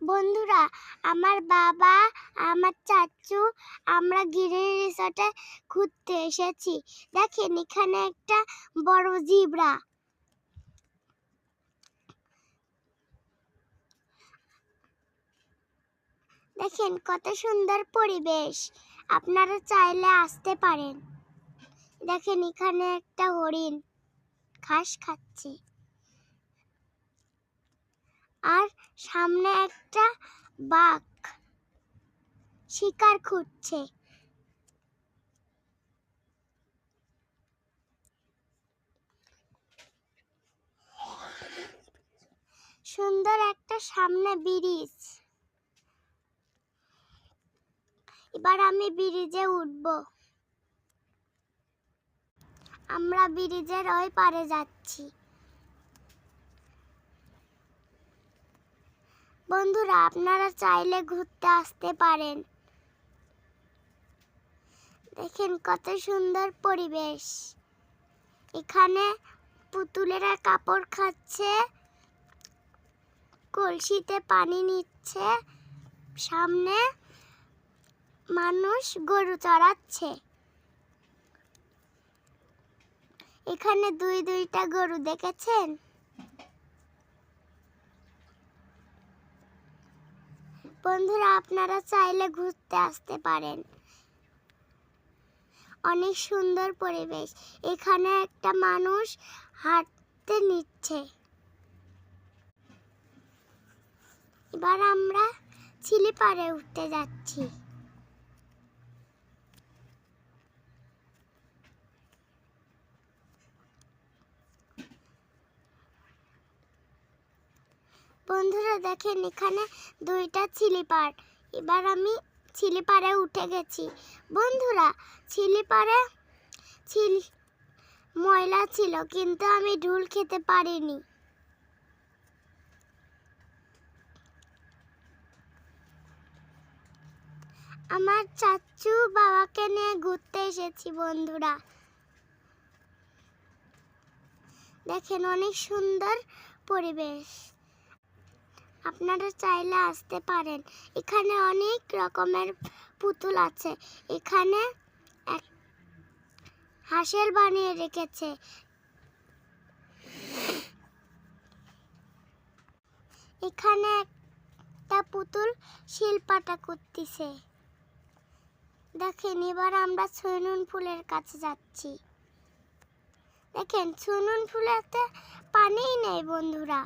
বন্ধুরা, আমার বাবা, আমার চাচু, আমরা গ্রিন রিসোর্টে ঘুরতে এসেছি। দেখেন এখানে একটা বড় জিব্রা। দেখেন কত সুন্দর পরিবেশ। আপনারা চাইলে আসতে পারেন। দেখেন এখানে একটা হরিণ ঘাস খাচ্ছে, আর সামনে একটা বাঘ শিকার খুঁজছে। সুন্দর একটা সামনে ব্রিজ। এবার আমি ব্রিজে উঠব। আমরা ব্রিজের ওই পারে যাচ্ছি। বন্ধুরা, আপনারা চাইলে ঘুরতে আসতে পারেন। দেখেন কত সুন্দর পরিবেশ। এখানে পুতুলেরা কাপড় খাচ্ছে, কলসিতে পানি নিচ্ছে, সামনে মানুষ গরু চড়াচ্ছে। এখানে দুইটা গরু দেখেছেন? বন্ধুরা, আপনারা চাইলে ঘুরতে আসতে পারেন। অনেক সুন্দর পরিবেশ। এখানে একটা মানুষ হাঁটতে নিচ্ছে। এবার আমরা চিলিপাড়ে উঠতে যাচ্ছি। বন্ধুরা দেখেন এখানে দুইটা চিলিপাড়। এবার আমি চিলিপাড়ে উঠে গেছি। বন্ধুরা, চিলিপাড়ে ময়লা ছিল, কিন্তু আমি ঢুল খেতে পারিনি। আমার চাচু বাবাকে নিয়ে ঘুরতে এসেছি। বন্ধুরা দেখেন অনেক সুন্দর পরিবেশ। আপনারা চাইলে আসতে পারেন। এখানে অনেক রকমের পুতুল আছে। এখানে এক হাঁসের বানিয়ে রেখেছে। এখানে একটা পুতুল শিল্পাটা করতেছে। দেখেন এবার আমরা সুইমিং পুলের কাছে যাচ্ছি। দেখেন সুইমিং পুলেতে পানিই নেই বন্ধুরা।